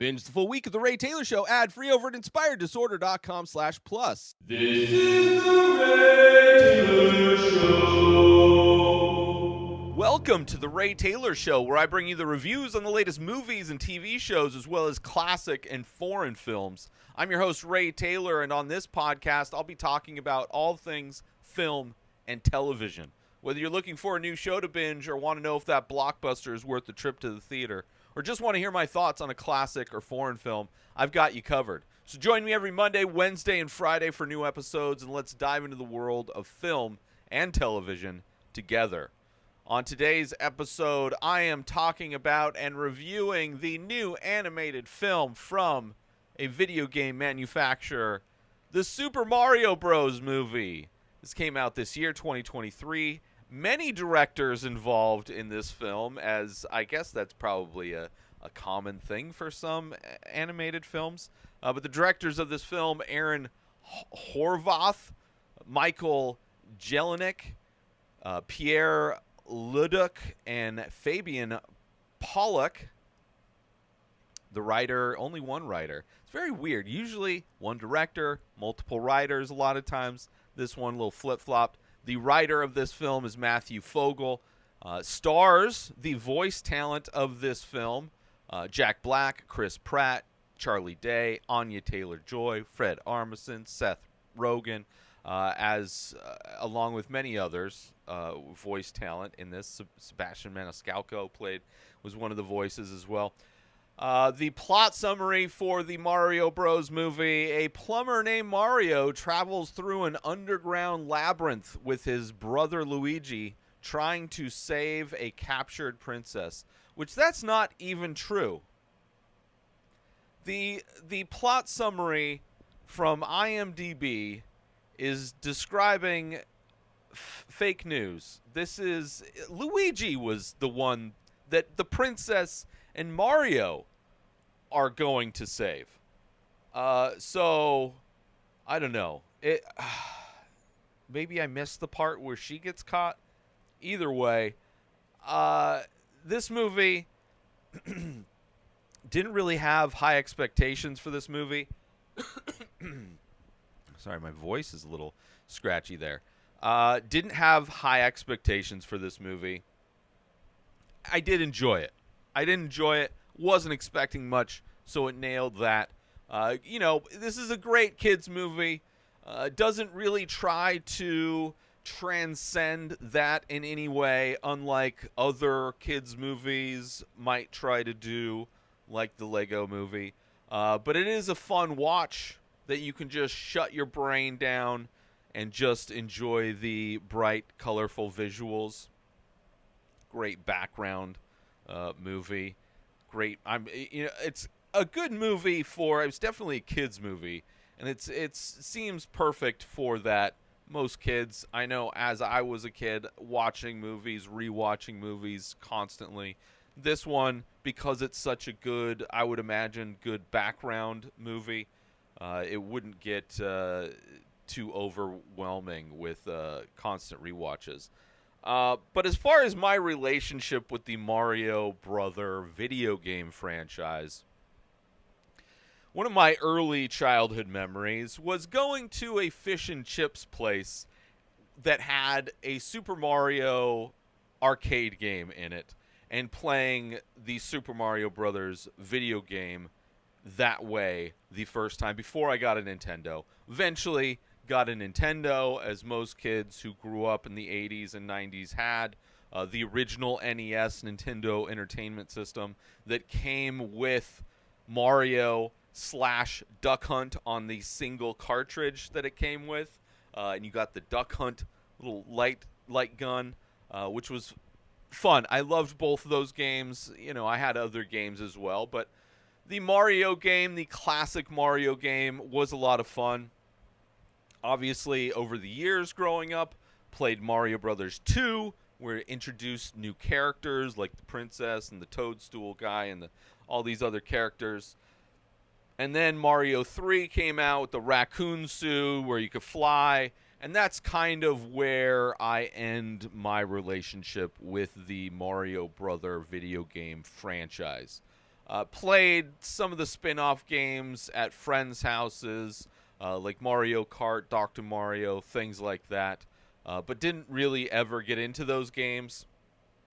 Binge the full week of The Ray Taylor Show ad-free over at inspireddisorder.com/plus. This is The Ray Taylor Show. Welcome to The Ray Taylor Show, where I bring you the reviews on the latest movies and TV shows, as well as classic and foreign films. I'm your host, Ray Taylor, and on this podcast, I'll be talking about all things film and television. Whether you're looking for a new show to binge or want to know if that blockbuster is worth the trip to the theater, or just want to hear my thoughts on a classic or foreign film, I've got you covered. So join me every Monday, Wednesday, and Friday for new episodes, and let's dive into the world of film and television together. On today's episode, I am talking about and reviewing the new animated film from a video game manufacturer, the Super Mario Bros. Movie. This came out this year, 2023. Many directors involved in this film, as I guess that's probably a common thing for some animated films. But the directors of this film, Aaron Horvath, Michael Jelinek, Pierre Leduc, and Fabian Pollock. The writer, only one writer. It's very weird. Usually one director, multiple writers a lot of times. This one a little flip-flopped. The writer of this film is Matthew Fogel. Stars the voice talent of this film, Jack Black, Chris Pratt, Charlie Day, Anya Taylor-Joy, Fred Armisen, Seth Rogen, along with many others, voice talent in this. Sebastian Maniscalco was one of the voices as well. The plot summary for the Mario Bros. Movie: a plumber named Mario travels through an underground labyrinth with his brother Luigi, trying to save a captured princess, which that's not even true. The plot summary from IMDb is describing fake news. Luigi was the one that the princess and Mario are going to save. So I don't know. Maybe I missed the part where she gets caught. Either way, this movie didn't really have high expectations for this movie. Sorry, my voice is a little scratchy there. Didn't have high expectations for this movie. I did enjoy it. Wasn't expecting much, so it nailed that. This is a great kids movie. Doesn't really try to transcend that in any way, unlike other kids movies might try to do, like the Lego Movie. But it is a fun watch that you can just shut your brain down and just enjoy the bright, colorful visuals. Great background movie. Great. It's a good movie it's definitely a kids movie, and it seems perfect for that. Most kids, I know, as I was a kid, watching movies, rewatching movies constantly. This one, because it's such a good, I would imagine, good background movie, it wouldn't get too overwhelming with constant rewatches. But as far as my relationship with the Mario Brother video game franchise, one of my early childhood memories was going to a fish and chips place that had a Super Mario arcade game in it and playing the Super Mario Brothers video game that way the first time before I got a Nintendo. Eventually got a Nintendo, as most kids who grew up in the 80s and 90s had. The original NES, Nintendo Entertainment System, that came with Mario / Duck Hunt on the single cartridge that it came with. And you got the Duck Hunt little light gun, which was fun. I loved both of those games. I had other games as well, but the Mario game, the classic Mario game, was a lot of fun. Obviously, over the years growing up, played Mario Brothers 2, where it introduced new characters like the princess and the Toadstool guy and all these other characters. And then Mario 3 came out with the raccoon suit where you could fly. And that's kind of where I end my relationship with the Mario Brother video game franchise. Played some of the spin-off games at friends' houses, like Mario Kart, Dr. Mario, things like that, but didn't really ever get into those games.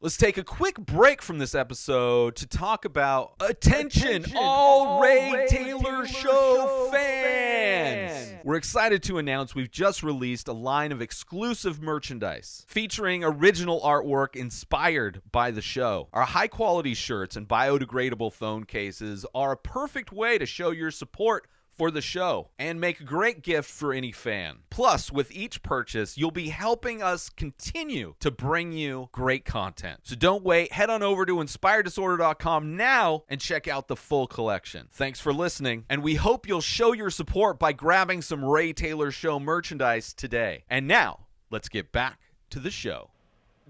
Let's take a quick break from this episode to talk about Attention all Ray Taylor Show fans! We're excited to announce we've just released a line of exclusive merchandise featuring original artwork inspired by the show. Our high-quality shirts and biodegradable phone cases are a perfect way to show your support for the show and make a great gift for any fan. Plus, with each purchase, you'll be helping us continue to bring you great content. So don't wait. Head on over to inspireddisorder.com now and check out the full collection. Thanks for listening, and we hope you'll show your support by grabbing some Ray Taylor Show merchandise today. And now, let's get back to the show.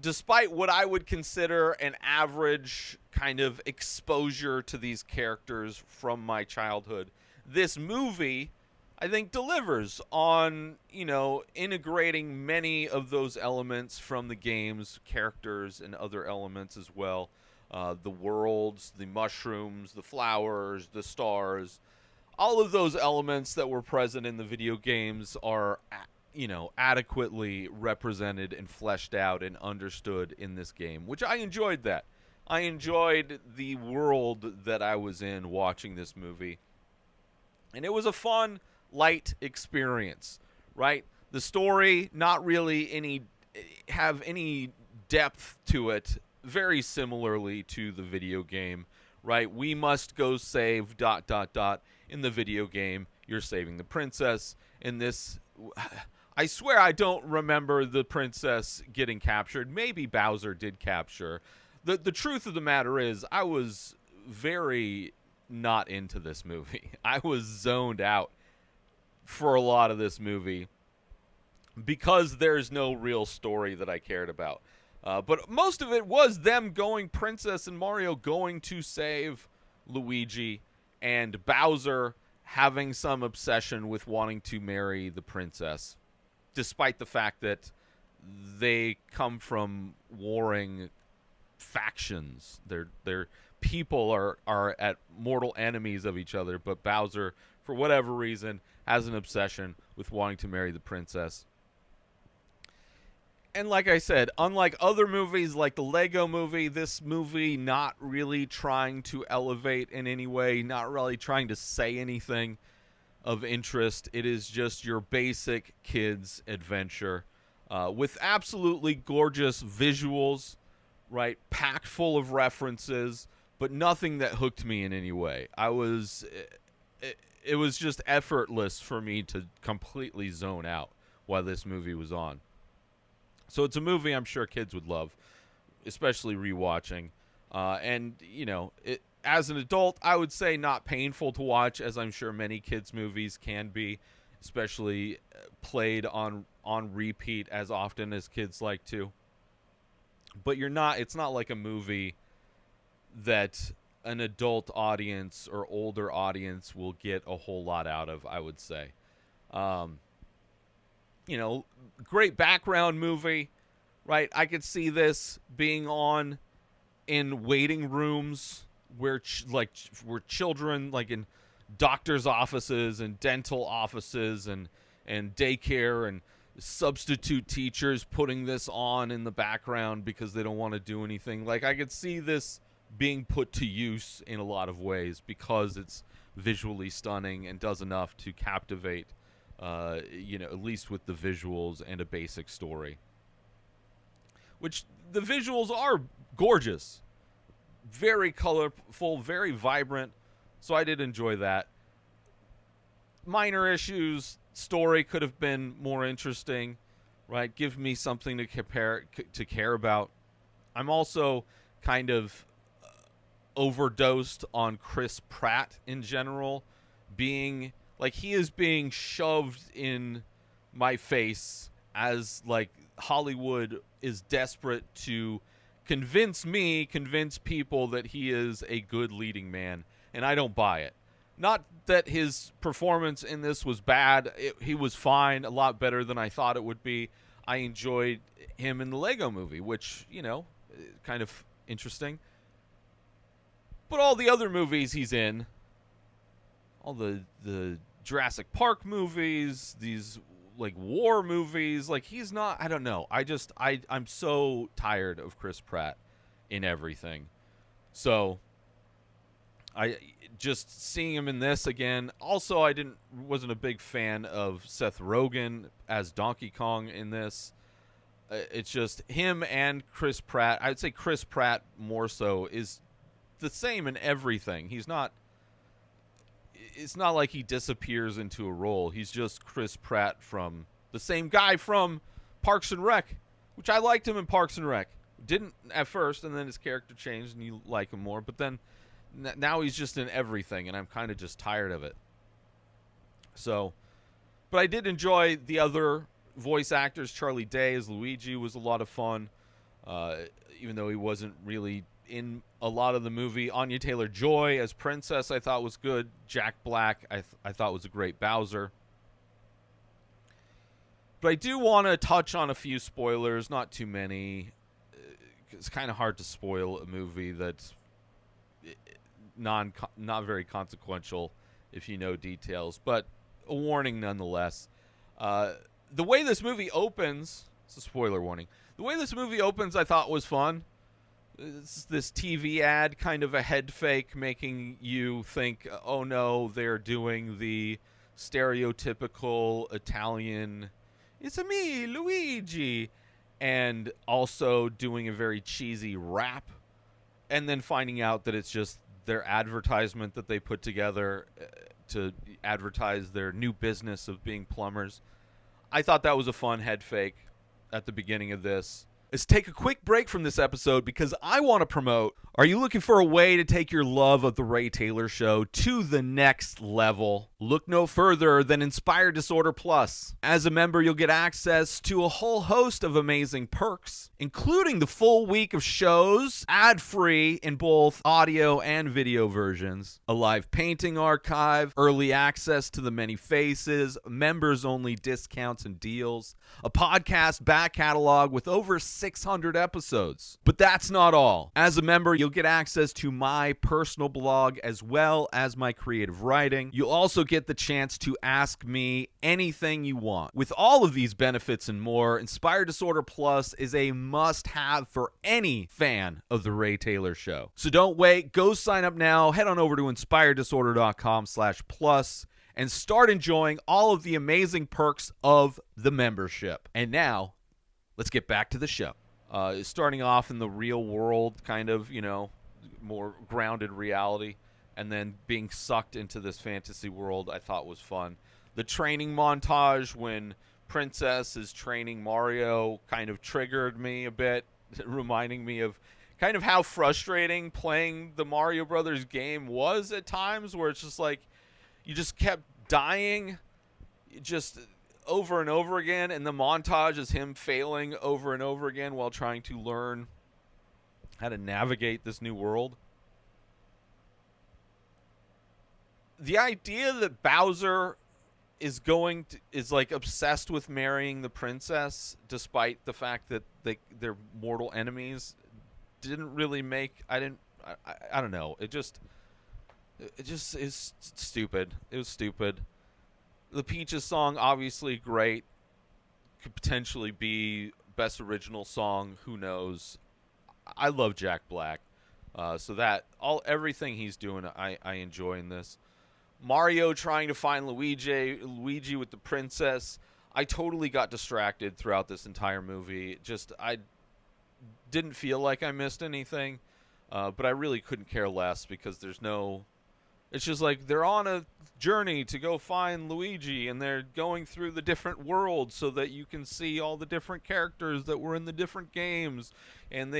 Despite what I would consider an average kind of exposure to these characters from my childhood, this movie, I think, delivers on, integrating many of those elements from the games, characters, and other elements as well. The worlds, the mushrooms, the flowers, the stars. All of those elements that were present in the video games are, adequately represented and fleshed out and understood in this game, which I enjoyed that. I enjoyed the world that I was in watching this movie. And it was a fun, light experience, right? The story, not really have any depth to it, very similarly to the video game, right? We must go save ... In the video game, you're saving the princess. In this, I swear I don't remember the princess getting captured. Maybe Bowser did capture. The truth of the matter is, I was very not into this movie. I was zoned out for a lot of this movie because there's no real story that I cared about. But most of it was them Princess and Mario going to save Luigi, and Bowser having some obsession with wanting to marry the princess, despite the fact that they come from warring factions. They're people are at mortal enemies of each other, but Bowser, for whatever reason, has an obsession with wanting to marry the princess. And like I said, unlike other movies like the Lego movie, this movie not really trying to elevate in any way, not really trying to say anything of interest. It is just your basic kids' adventure with absolutely gorgeous visuals, right? Packed full of references, but nothing that hooked me in any way. It was just effortless for me to completely zone out while this movie was on. So it's a movie I'm sure kids would love, especially rewatching. And, as an adult, I would say not painful to watch, as I'm sure many kids' movies can be, especially played on repeat as often as kids like to. But it's not like a movie that an adult audience or older audience will get a whole lot out of, I would say. Great background movie, right? I could see this being on in waiting rooms where children, like in doctor's offices and dental offices and daycare, and substitute teachers putting this on in the background because they don't want to do anything. Like, I could see this being put to use in a lot of ways because it's visually stunning and does enough to captivate, at least with the visuals and a basic story. Which the visuals are gorgeous. Very colorful, very vibrant. So I did enjoy that. Minor issues. Story could have been more interesting, right? Give me something to care about. I'm also kind of overdosed on Chris Pratt in general, being like, he is being shoved in my face as like Hollywood is desperate to convince people that he is a good leading man, and I don't buy it. Not that his performance in this was bad. He was fine, a lot better than I thought it would be. I enjoyed him in the Lego movie, which, kind of interesting. But all the other movies he's in, all the Jurassic Park movies, these like war movies, like he's not, I don't know. I'm so tired of Chris Pratt in everything. So I just seeing him in this again. Also, wasn't a big fan of Seth Rogen as Donkey Kong in this. It's just him and Chris Pratt. I'd say Chris Pratt more so is the same in everything. It's not like he disappears into a role. He's just Chris Pratt from the same guy from Parks and Rec, which I liked him in Parks and Rec. Didn't at first, and then his character changed and you like him more. But then now he's just in everything, and I'm kind of just tired of it. So, but I did enjoy the other voice actors. Charlie Day as Luigi was a lot of fun, even though he wasn't really in a lot of the movie. Anya Taylor-Joy as Princess I thought was good. Jack Black I thought was a great Bowser. But I do want to touch on a few spoilers, not too many. It's kind of hard to spoil a movie that's not very consequential if you know details, but a warning nonetheless. The way this movie opens, it's a spoiler warning. The way this movie opens I thought was fun. It's this TV ad, kind of a head fake, making you think, oh no, they're doing the stereotypical Italian, it's a me, Luigi, and also doing a very cheesy rap, and then finding out that it's just their advertisement that they put together to advertise their new business of being plumbers. I thought that was a fun head fake at the beginning of this. Let's take a quick break from this episode because I want to promote. Are you looking for a way to take your love of The Ray Taylor Show to the next level? Look no further than Inspired Disorder Plus. As a member, you'll get access to a whole host of amazing perks, including the full week of shows, ad-free in both audio and video versions, a live painting archive, early access to the many faces, members-only discounts and deals, a podcast back catalog with over 600 episodes. But that's not all. As a member, you'll get access to my personal blog as well as my creative writing. You'll also get the chance to ask me anything you want. With all of these benefits and more, Inspired Disorder Plus is a must-have for any fan of The Ray Taylor Show. So don't wait. Go sign up now. Head on over to inspireddisorder.com/plus and start enjoying all of the amazing perks of the membership. And now, let's get back to the show. Starting off in the real world, kind of, more grounded reality, and then being sucked into this fantasy world, I thought was fun. The training montage when Princess is training Mario kind of triggered me a bit, reminding me of kind of how frustrating playing the Mario Brothers game was at times, where it's just like you just kept dying just over and over again, and the montage is him failing over and over again while trying to learn how to navigate this new world. The idea that Bowser is like obsessed with marrying the princess, despite the fact that they're mortal enemies, didn't really make. I don't know. It just is stupid. It was stupid. The Peaches song, obviously great. Could potentially be best original song. Who knows? I love Jack Black. So that everything he's doing, I enjoy in this. Mario trying to find Luigi with the princess. I totally got distracted throughout this entire movie. I didn't feel like I missed anything, but I really couldn't care less because it's just like they're on a journey to go find Luigi, and they're going through the different worlds so that you can see all the different characters that were in the different games. And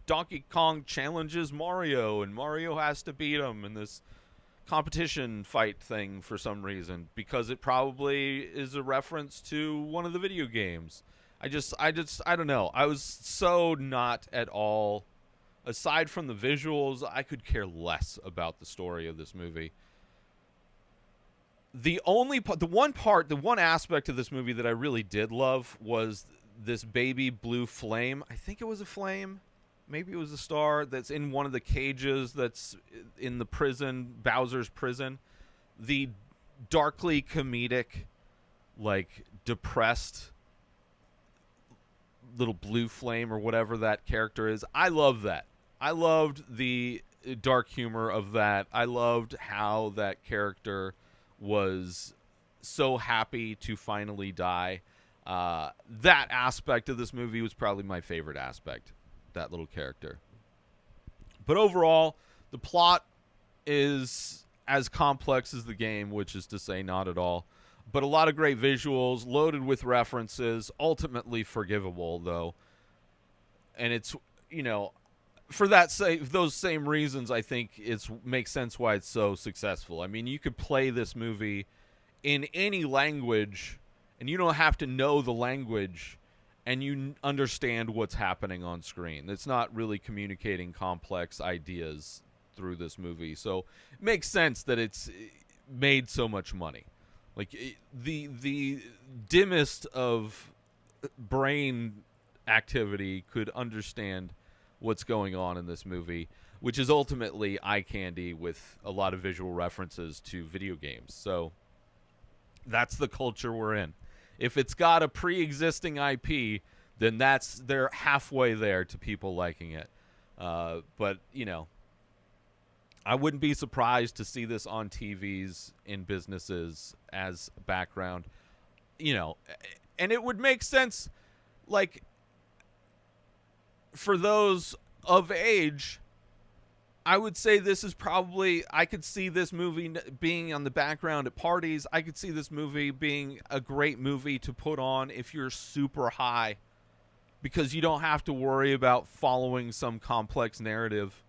Donkey Kong challenges Mario, and Mario has to beat him in this competition fight thing for some reason, because it probably is a reference to one of the video games. I don't know. I was so not at all. Aside from the visuals, I could care less about the story of this movie. The one aspect of this movie that I really did love was this baby blue flame. I think it was a flame. maybe it was a star that's in one of the cages that's in the prison, Bowser's prison. The darkly comedic, like depressed little blue flame or whatever that character is. I love that. I loved the dark humor of that. I loved how that character was so happy to finally die. That aspect of this movie was probably my favorite aspect, that little character. But overall, the plot is as complex as the game, which is to say not at all. But a lot of great visuals, loaded with references, ultimately forgivable, though. And it's, you know, for those same reasons, I think it makes sense why it's so successful. I mean, you could play this movie in any language, and you don't have to know the language, and you understand what's happening on screen. It's not really communicating complex ideas through this movie. So it makes sense that it's made so much money. Like, the dimmest of brain activity could understand what's going on in this movie, which is ultimately eye candy with a lot of visual references to video games. So that's the culture we're in. If it's got a pre-existing IP, then they're halfway there to people liking it. But, you know, I wouldn't be surprised to see this on TVs in businesses as background, you know, and it would make sense, like, for those of age, I would say this is probably, I could see this movie being on the background at parties. I could see this movie being a great movie to put on if you're super high, because you don't have to worry about following some complex narrative.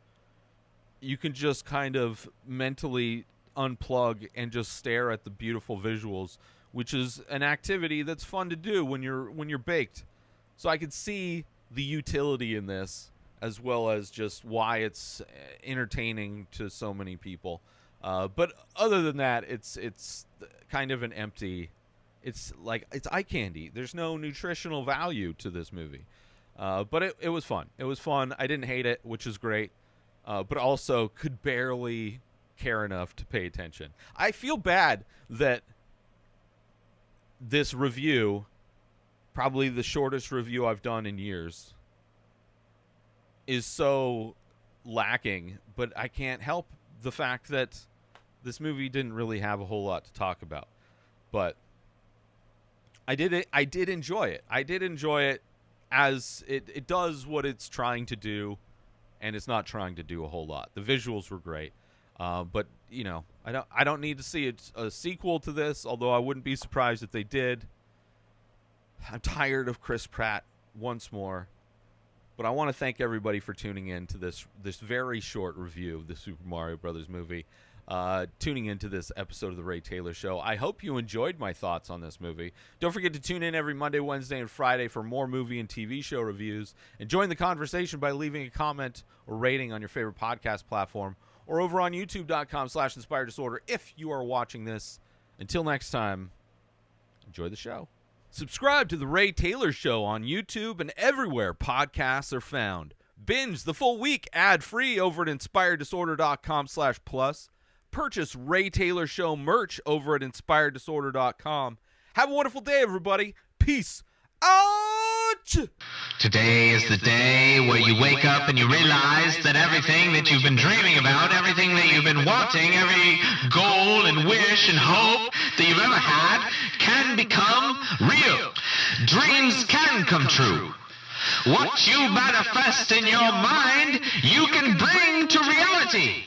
You can just kind of mentally unplug and just stare at the beautiful visuals, which is an activity that's fun to do when you're baked. So I could see the utility in this, as well as just why it's entertaining to so many people. But other than that, it's kind of an empty. It's like it's eye candy. There's no nutritional value to this movie. But it was fun. It was fun. I didn't hate it, which is great. But also could barely care enough to pay attention. I feel bad that this review, probably the shortest review I've done in years, is so lacking, but I can't help the fact that this movie didn't really have a whole lot to talk about. But I did enjoy it. I did enjoy it as it does what it's trying to do. And it's not trying to do a whole lot. The visuals were great, but you know, I don't need to see a sequel to this. Although I wouldn't be surprised if they did. I'm tired of Chris Pratt once more, but I want to thank everybody for tuning in to this very short review of the Super Mario Brothers movie. Tuning into this episode of the Ray Taylor Show. I hope you enjoyed my thoughts on this movie. Don't forget to tune in every Monday, Wednesday, and Friday for more movie and TV show reviews. And join the conversation by leaving a comment or rating on your favorite podcast platform or over on youtube.com/Inspired Disorder if you are watching this. Until next time, enjoy the show. Subscribe to the Ray Taylor Show on YouTube and everywhere podcasts are found. Binge the full week ad-free over at InspiredDisorder.com/plus. Purchase Ray Taylor Show merch over at InspiredDisorder.com. Have a wonderful day, everybody. Peace out! Today is the day where you wake up and you realize that everything that you've been dreaming about, everything that you've been wanting, every goal and wish and hope that you've ever had can become real. Dreams can come true. What you manifest in your mind, you can bring to reality.